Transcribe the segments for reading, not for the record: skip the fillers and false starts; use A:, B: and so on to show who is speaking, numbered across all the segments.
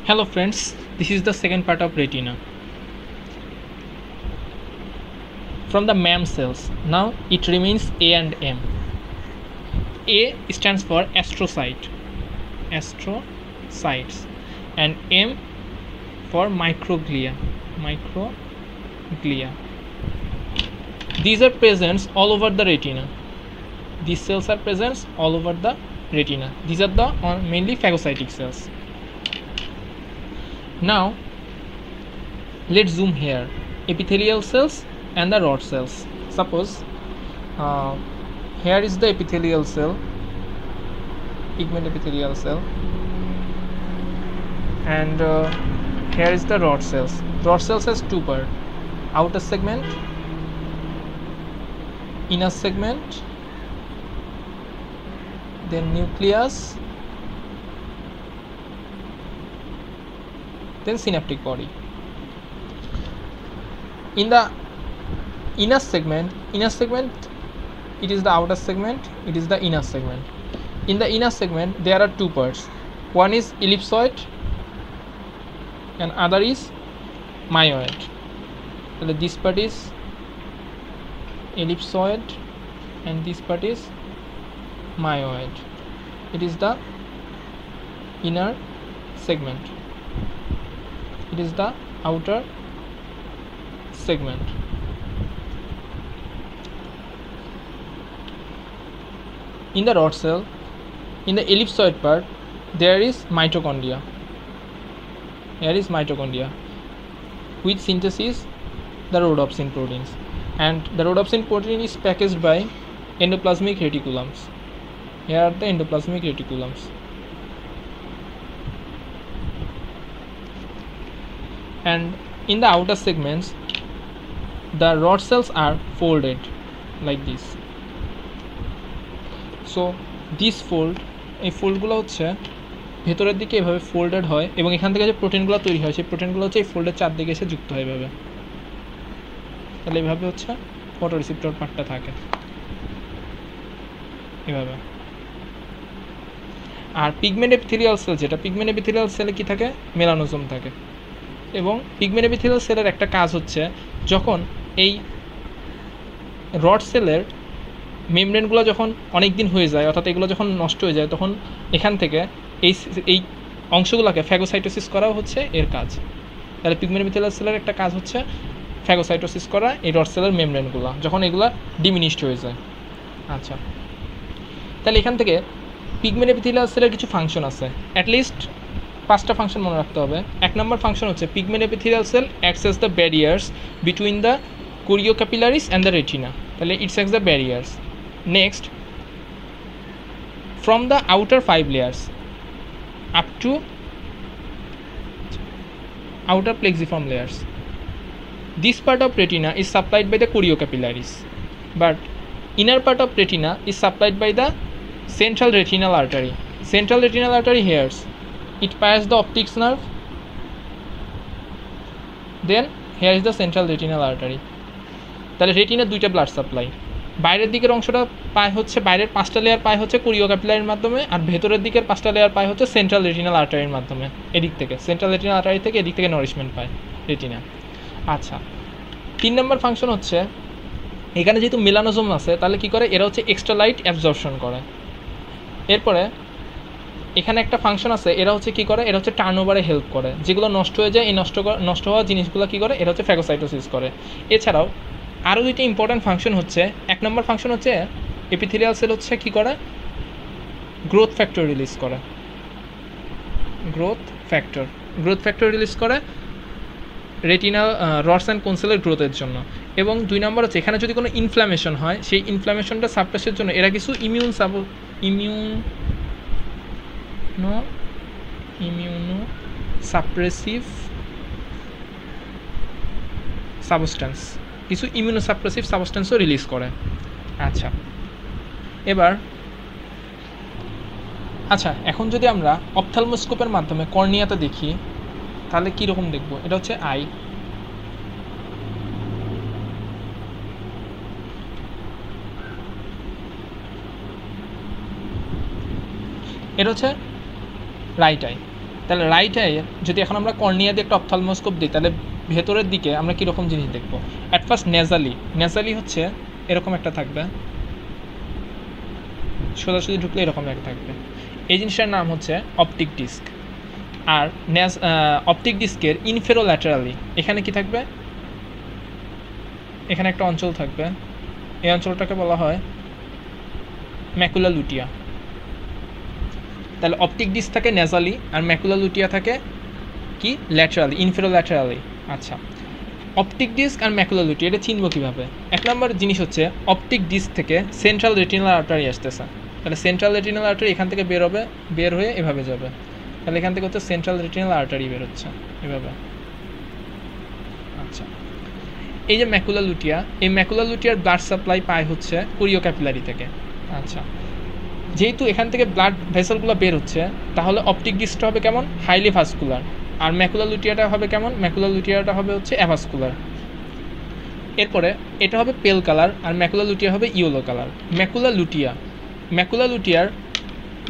A: Hello friends, this is the second part of retina. From the MAM cells, now it remains A and M. A stands for astrocytes, and M for microglia. These are present all over the retina. These cells are present all over the retina. These are the mainly phagocytic cells. Now let's zoom here. Epithelial cells and the rod cells. Suppose here is the epithelial cell, pigment epithelial cell, and here is the rod cells. Rod cells has two parts: outer segment, inner segment, then nucleus, then synaptic body. In the inner segment, it is the outer segment, it is the inner segment. In the inner segment there are two parts. One is ellipsoid and other is myoid. So this part is ellipsoid and this part is myoid. It is the inner segment, it is the outer segment. In the rod cell, in the ellipsoid part, there is mitochondria. Here is mitochondria, which synthesis the rhodopsin proteins, and the rhodopsin protein is packaged by endoplasmic reticulums. Here are the endoplasmic reticulums. And in the outer segments, the rod cells are folded like this. So this fold, এই ফোল্ডগুলো হচ্ছে ভেতরের দিকে এভাবে folded হয় এবং এখান থেকে যে প্রোটিনগুলো তৈরি হয় সেই প্রোটিনগুলো হচ্ছে এই ফোল্ডের চারদিকে এসে যুক্ত হয় এভাবে। তাহলে এইভাবে হচ্ছে ফটোরিসেপ্টর পার্টটা থাকে এভাবে। আর পিগমেন্ট এপিথেলিয়াল সেল, যেটা পিগমেন্ট এপিথেলিয়াল সেলে কি থাকে, মেলানোজোম থাকে। এবং পিগমেন্ট এপিথেলিয়াল সেলের একটা কাজ হচ্ছে, যখন এই রড সেলের মেমব্রেনগুলো যখন অনেক দিন হয়ে যায়, অর্থাৎ এগুলো যখন নষ্ট হয়ে যায়, তখন এখান থেকে এই অংশগুলোকে ফ্যাগোসাইটোসিস করাও হচ্ছে এর কাজ। তাহলে পিগমেন্ট এপিথেলিয়াল সেলের একটা কাজ হচ্ছে ফ্যাগোসাইটোসিস করা এই রড সেলের মেমব্রেনগুলো, যখন এগুলো ডিমিনিশড হয়ে যায়। আচ্ছা, তাহলে এখান থেকে পিগমেন্ট এপিথেলিয়াল সেলের কিছু ফাংশন আছে, অ্যাটলিস্ট 5টা ফাংশন মনে রাখতে হবে। 1 নম্বর ফাংশন হচ্ছে pigment epithelial cell acts as the barriers between the choriocapillaris and the retina. তাহলে its acts the barriers. Next, from the outer 5 layers up to outer plexiform layers, this part of retina is supplied by the choriocapillaries, but inner part of retina is supplied by the central retinal artery. Central retinal artery here, it passes the optic nerve, then here is the central retinal artery. তাহলে রেটিনার দুইটা blood supply, বাইরের দিকের অংশটা পায় হচ্ছে, বাইরের 5টা layer পায় হচ্ছে কোরিওক্যাপিলারির মাধ্যমে, আর ভেতরের দিকের 5টা লেয়ার পায় হচ্ছে সেন্ট্রাল রেটিনাল আর্টারির মাধ্যমে। এদিক থেকে সেন্ট্রাল রেটিনাল আর্টারি থেকে এদিক থেকে নারিশমেন্ট পায় রেটিনা। আচ্ছা, 3 নম্বর ফাংশন হচ্ছে, এখানে যেহেতু মেলানোজোম আছে, তাহলে কি করে, এরা হচ্ছে এক্সট্রা লাইট অ্যাবজর্পশন করে। এরপরে এখানে একটা ফাংশন আছে, এরা হচ্ছে কি করে, এরা হচ্ছে টার্নওভারে হেল্প করে, যেগুলো নষ্ট হয়ে যায় এই নষ্ট হওয়া জিনিসগুলো কি করে, এরা হচ্ছে ফ্যাগোসাইটোসিস করে। এছাড়াও আরও দুইটা ইম্পর্ট্যান্ট ফাংশন হচ্ছে, 1 নম্বর ফাংশন হচ্ছে এপিথেলিয়াল সেল হচ্ছে কি করে, গ্রোথ ফ্যাক্টর রিলিজ করে, গ্রোথ ফ্যাক্টর রিলিজ করে রেটিনাল রডস অ্যান্ড কোন সেলের গ্রোথের জন্য। এবং 2 নম্বর হচ্ছে, এখানে যদি কোনো ইনফ্ল্যামেশন হয়, সেই ইনফ্ল্যামেশনটা সাপ্রেসের জন্য এরা কিছু ইমিউনো সাপ্রেসিভ সাবস্টেন্স, কিছু ইমিউনোসাপ্রেসিভ সাবস্টেন্সও রিলিজ করে। আচ্ছা, এখন যদি আমরা অপথ্যালমোস্কোপের মাধ্যমে কর্নিয়াতে দেখি, তাহলে কীরকম দেখব? এটা হচ্ছে আই, এটা হচ্ছে রাইট আই। তাহলে রাইট আই যদি এখন আমরা কর্নিয়া দিয়ে একটা অপথ্যালমোস্কোপ দিই তাহলে ভেতরের দিকে আমরা কীরকম জিনিস দেখবো? অ্যাট ফার্স্ট নেজালি হচ্ছে এরকম একটা থাকবে, সোজাসুজি ঢুকলে এরকম একটা থাকবে। এই জিনিসটার নাম হচ্ছে অপটিক ডিস্ক। আর অপটিক ডিস্কের ইনফেরোল্যাটারালি এখানে কি থাকবে? এখানে একটা অঞ্চল থাকবে, এই অঞ্চলটাকে বলা হয় ম্যাকুলা লুটিয়া। তাহলে অপটিক ডিস্ক থাকে নেজালি আর ম্যাকুলা লুটিয়া থাকে কি ল্যাটারালি, ইনফেরোল্যাটারালি। আচ্ছা, অপটিক ডিস্ক আর ম্যাকুলা লুটিয়া এটা চিনব কীভাবে? এক নম্বর জিনিস হচ্ছে অপটিক ডিস্ক থেকে সেন্ট্রাল রেটিনাল আর্টারি আসতেছে। তাহলে সেন্ট্রাল রেটিনাল আর্টারি এখান থেকে বের হয়ে এভাবে যাবে। তাহলে এখান থেকে হচ্ছে সেন্ট্রাল রেটিনাল আর্টারি বের হচ্ছে এভাবে। আচ্ছা, এই যে ম্যাকুলা লুটিয়া, এই ম্যাকুলা লুটিয়ার ব্লাড সাপ্লাই পায় হচ্ছে কোরিও ক্যাপিলারি থেকে। আচ্ছা, যেহেতু এখান থেকে ব্লাড ভেসেলগুলো বের হচ্ছে তাহলে অপটিক ডিস্কটা হবে কেমন? Highly vascular. আর ম্যাকুলা লুটিয়াটা হবে কেমন? ম্যাকুলা লুটিয়াটা হবে হচ্ছে অ্যাভাস্কুলার। এরপরে এটা হবে পেল কালার আর ম্যাকুলা লুটিয়া হবে ইয়েলো কালার। ম্যাকুলা লুটিয়ার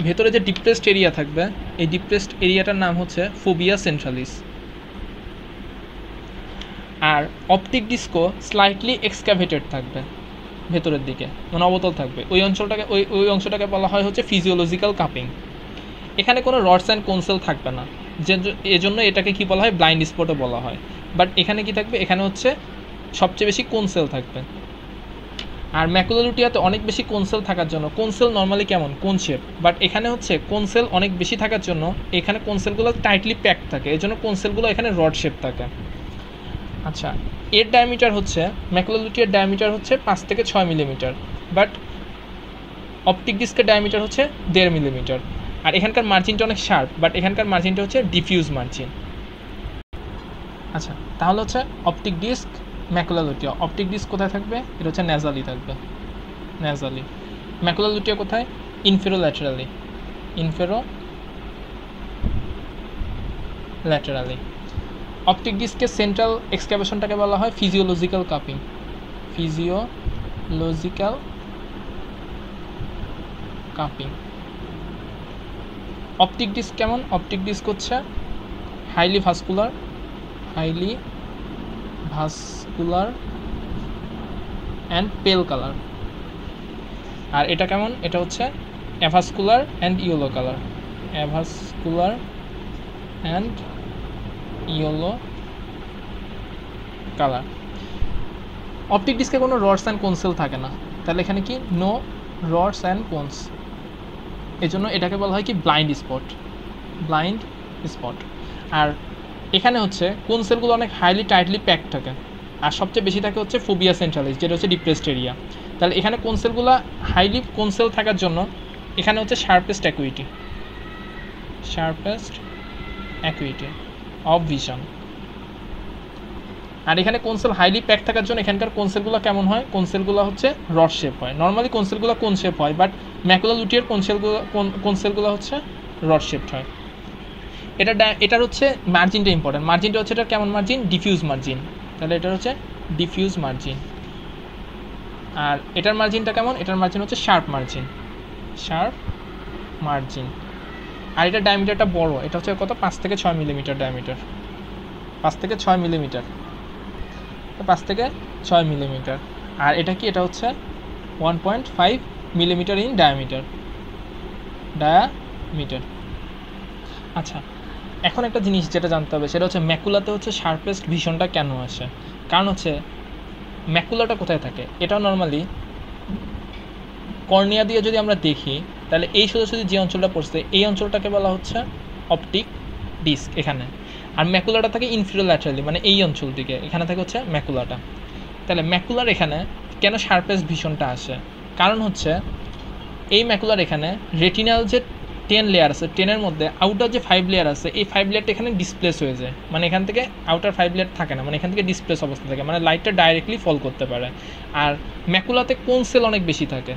A: ভেতরে যে ডিপ্রেসড এরিয়া থাকবে এই ডিপ্রেসড এরিয়াটার নাম হচ্ছে ফোবিয়া সেন্ট্রালিস। আর অপটিক ডিস্কও স্লাইটলি এক্সক্যাভেটেড থাকবে ভেতরের দিকে, মানে অবতল থাকবে। ওই অংশটাকে বলা হয় হচ্ছে ফিজিওলজিক্যাল কাপিং। এখানে কোনো রডস অ্যান্ড কোনসেল থাকবে না, এজন্য এটাকে কি বলা হয়? ব্লাইন্ড স্পটও বলা হয়। বাট এখানে কি থাকবে? এখানে হচ্ছে সবচেয়ে বেশি কোনসেল থাকবে। আর ম্যাকুলা লুটিয়াতে অনেক বেশি কোনসেল থাকার জন্য, কোনসেল নর্মালি কেমন? কোন শেপ। বাট এখানে হচ্ছে কোনসেল অনেক বেশি থাকার জন্য এখানে কোনসেলগুলো টাইটলি প্যাকড থাকে, এই জন্য কোনসেলগুলো এখানে রড শেপ থাকে। আচ্ছা, এর ডায়ামিটার হচ্ছে, ম্যাকুলা লুটিয়ার ডায়ামিটার হচ্ছে 5 থেকে 6 মিলিমিটার, বাট অপটিক ডিস্কের ডায়ামিটার হচ্ছে 1.5 মিলিমিটার। আর এখানকার মার্জিনটা অনেক শার্প, বাট এখানকার মার্জিনটা হচ্ছে ডিফিউজ মার্জিন। আচ্ছা, তাহলে হচ্ছে optic disk, macula লুটিয়া। Optic disk কোথায় থাকবে? এটা হচ্ছে নেজালি থাকবে, নেজালি। ম্যাকুলা লুটিয়া কোথায়? ইনফেরোল্যাটারালি। অপটিক ডিস্কের সেন্ট্রাল এক্সক্যাভেশনটাকে বলা হয় ফিজিওলজিক্যাল কাপিং। অপটিক ডিস্ক কেমন? অপটিক ডিস্ক হচ্ছে highly vascular and pale colour. আর এটা কেমন? এটা হচ্ছে avascular and yellow colour. Optic ডিস্কে কোনো রডস অ্যান্ড কোনসেল থাকে না, তাহলে এখানে কি? No rods and cones. এই জন্য এটাকে বলা হয় কি? Blind spot. আর এখানে হচ্ছে কোনসেলগুলো অনেক হাইলি টাইটলি প্যাকড থাকে, আর সবচেয়ে বেশি থাকে হচ্ছে ফোবিয়া সেন্ট্রালিস, যেটা হচ্ছে ডিপ্রেসড এরিয়া। তাহলে এখানে কোনসেলগুলো হাইলি কোনসেল থাকার জন্য এখানে হচ্ছে শার্পেস্ট অ্যাকুইটি অফ ভিশন। আর এখানে কোনসেল হাইলি প্যাক থাকার জন্য এখানকার কোনসেলগুলো কেমন হয়? কোনসেলগুলো হচ্ছে রড শেপ হয়। নর্মালি কোনসেলগুলো কোন শেপ হয়, বাট ম্যাকুলা লুটিয়ার কোনসেলগুলো হচ্ছে রড শেপড হয়। এটার হচ্ছে মার্জিনটা ইম্পর্টেন্ট। মার্জিনটা হচ্ছে এটা কেমন মার্জিন? Diffuse margin. তাহলে এটা হচ্ছে ডিফিউজ মার্জিন। আর এটার মার্জিনটা কেমন? এটার মার্জিন হচ্ছে শার্প মার্জিন। আর এটার ডায়ামিটারটা বড়, এটা হচ্ছে কত? 5 থেকে 6 মিলিমিটার ডায়ামিটার। 5 থেকে 6 মিলিমিটার। আর এটা কি? এটা হচ্ছে 1.5 মিলিমিটার ইন ডায়ামিটার। আচ্ছা, এখন একটা জিনিস যেটা জানতে হবে সেটা হচ্ছে ম্যাকুলাতে হচ্ছে শার্পেস্ট ভিশনটা কেন আসে? কারণ হচ্ছে ম্যাকুলাটা কোথায় থাকে? এটাও নর্মালি কর্নিয়া দিয়ে যদি আমরা দেখি তাহলে এই সোজাসুজি যে অঞ্চলটা পড়ছে এই অঞ্চলটাকে বলা হচ্ছে অপটিক ডিস্ক এখানে। আর ম্যাকুলাটা থাকে ইনফেরোল্যাটারালি, মানে এই অঞ্চল দিকে, এখানে থাকে হচ্ছে ম্যাকুলাটা। তাহলে ম্যাকুলার এখানে কেন শার্পেস্ট ভিশনটা আসে? কারণ হচ্ছে এই ম্যাকুলার এখানে রেটিনাল যে 10 লেয়ার আছে, 10-এর মধ্যে আউটার যে 5 লেয়ার আছে এই 5 লেয়ারটা এখানে ডিসপ্লেস হয়ে যায়, মানে এখান থেকে আউটার 5 লেয়ার থাকে না, মানে এখান থেকে ডিসপ্লেস অবস্থা থাকে, মানে লাইটটা ডাইরেক্টলি ফল করতে পারে। আর ম্যাকুলাতে কোনসেল অনেক বেশি থাকে,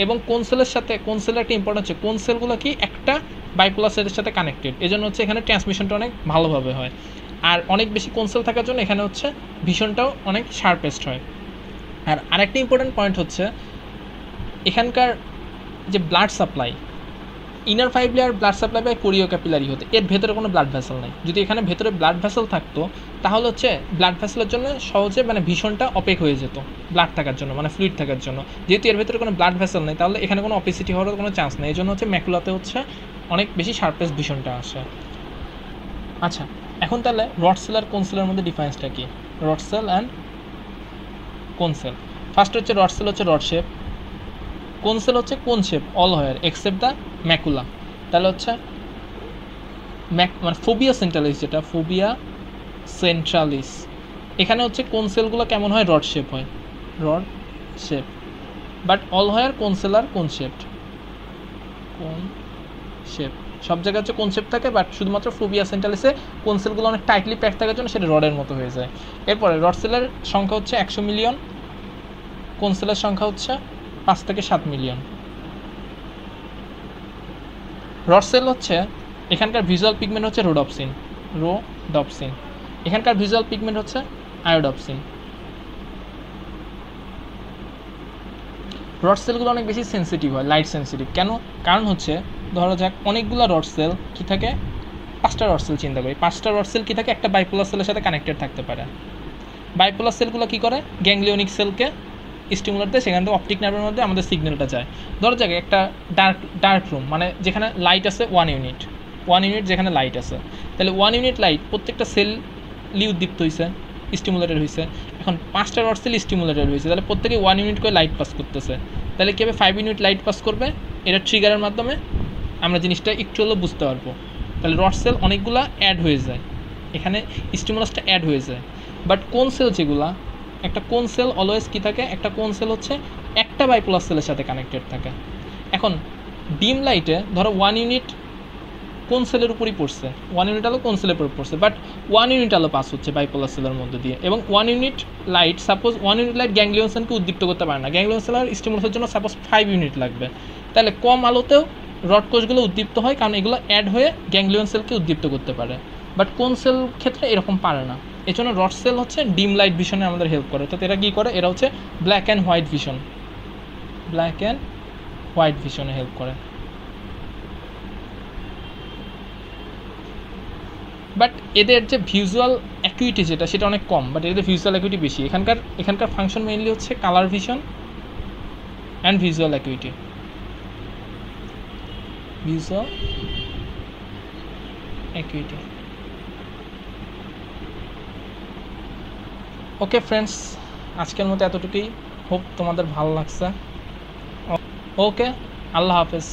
A: এবং কোনসেলের সাথে কোনসেলের একটা ইম্পর্টেন্ট হচ্ছে কোনসেলগুলো কি একটা বাইপোলার সেলের সাথে কানেক্টেড, এজন্য হচ্ছে এখানে ট্রান্সমিশনটা অনেক ভালোভাবে হয়। আর অনেক বেশি কোনসেল থাকার জন্য এখানে হচ্ছে ভিশনটাও অনেক শার্পেস্ট হয়। আর আরেকটা ইম্পর্টেন্ট পয়েন্ট হচ্ছে এখানকার যে blood supply, inner 5 layer blood supply by choriocapillary হতে, এর ভেতরে কোনো ব্লাড ভেসেল নাই। যদি এখানে ভেতরে ব্লাড ভেসেল থাকতো তাহলে হচ্ছে ব্লাড ভেসেলের জন্য সহজে মানে ভীষণটা অপেক হয়ে যেত ব্লাড থাকার জন্য, মানে ফ্লুইড থাকার জন্য। যেহেতু এর ভেতরে কোনো ব্লাড ভেসেল নেই তাহলে এখানে কোনো অপেসিটি হওয়ার কোনো চান্স নেই, এই জন্য হচ্ছে ম্যাকুলাতে হচ্ছে অনেক বেশি শার্পেস্ট ভীষণটা আসে। আচ্ছা, এখন তাহলে রড সেল আর কোন সেলের মধ্যে ডিফারেন্সটা কী? Rod cell and cone cell. First হচ্ছে রড সেল হচ্ছে রড শেপ, কোন সেল হচ্ছে cone shape all here except the macula. তাহলে হচ্ছে মানে ফোবিয়া সেন্ট্রালিস, যেটা ফোবিয়া সেন্ট্রালিস, এখানে হচ্ছে কোন সেলগুলো কেমন হয়? রড শেপ হয়, rod shape. But all here cone cell আর কোন শেপ, কোন শেপ সব জায়গায় হচ্ছে কোন শেপ থাকে, বাট শুধুমাত্র ফোবিয়া সেন্ট্রালিসে কোন সেলগুলো অনেক টাইটলি প্যাক থাকার জন্য সেটা রডের মতো হয়ে যায়। এরপরে রড সেলের সংখ্যা হচ্ছে 100 মিলিয়ন, কোন সেলের সংখ্যা হচ্ছে 5 থেকে 7 মিলিয়ন। রড সেল হচ্ছে এখানকার ভিজুয়াল পিগমেন্ট হচ্ছে রোডপসিন, এখানকার ভিজুয়াল পিগমেন্ট হচ্ছে আয়োডপসিন। রড সেলগুলো অনেক বেশি সেন্সিটিভ হয়, লাইট সেন্সিটিভ। কেন? কারণ হচ্ছে ধরো যাক অনেকগুলো রড সেল কী থাকে, 5টা রড সেল চিন্তা করি, 5টা রড সেল কী থাকে, একটা বাইপোলার সেলের সাথে কানেক্টেড থাকতে পারে। বাইপোলার সেলগুলো কী করে, গ্যাংলিওনিক সেলকে স্টিমুলেট দেয়, সেখান থেকে অপটিক নার্ভের মধ্যে আমাদের সিগন্যালটা যায়। ধরো যাক একটা ডার্ক রুম, মানে যেখানে লাইট আছে 1 ইউনিট যেখানে লাইট আছে, তাহলে 1 ইউনিট লাইট প্রত্যেকটা সেলই উদ্দীপ্ত হয়েছে, স্টিমুলেটেড হয়েছে। এখন 5টা রড সেল স্টিমুলেটেড হয়েছে, তাহলে প্রত্যেকে 1 ইউনিট করে লাইট পাস করতেছে। তাহলে কীভাবে 5 ইউনিট লাইট পাস করবে? এটা ট্রিগারের মাধ্যমে আমরা জিনিসটা একটু হলেও বুঝতে পারবো। তাহলে রড সেল অনেকগুলা অ্যাড হয়ে যায়, এখানে স্টিমুলাসটা অ্যাড হয়ে যায়। বাট কোন সেল যেগুলা, একটা কোন সেল অলওয়েজ কী থাকে, একটা কোন সেল হচ্ছে একটা বাইপোলার সেলের সাথে কানেক্টেড থাকে। এখন ডিম লাইটে ধরো 1 ইউনিট কোন সেলের উপরই পড়ছে, 1 ইউনিট আলো কোন সেলের উপর পড়ছে, বাট 1 ইউনিট আলো পাস হচ্ছে বাইপোলার সেলের মধ্যে দিয়ে। এবং 1 unit light, suppose 1 unit light ganglion সেলকে উদ্দীপ্ত করতে পারে না, গ্যাংলিয়ন সেল আর স্টিমুলাসের জন্য সাপোজ 5 ইউনিট লাগবে, তাহলে কম আলোতেও রড কোষগুলো উদ্দীপ্ত হয়, কারণ এগুলো অ্যাড হয়ে গ্যাংলিয়ন সেলকে উদ্দীপ্ত করতে পারে। বাট কোন সেল ক্ষেত্রে এরকম পারে না, এই জন্য রড সেল হচ্ছে ডিম লাইট ভিশনে আমাদের হেল্প করে। তো এরা কী করে, এরা হচ্ছে ব্ল্যাক অ্যান্ড হোয়াইট ভিশনে হেল্প করে। বাট এদের যে ভিজুয়াল অ্যাকুইটি যেটা, সেটা অনেক কম, বাট এদের ভিজুয়াল অ্যাকুইটি বেশি। এখানকার ফাংশন মেইনলি হচ্ছে colour vision and visual acuity. Okay friends, আজকের মতো এতটুকুই। হোপ তোমাদের ভালো লাগছে। ওকে, আল্লাহ হাফেজ।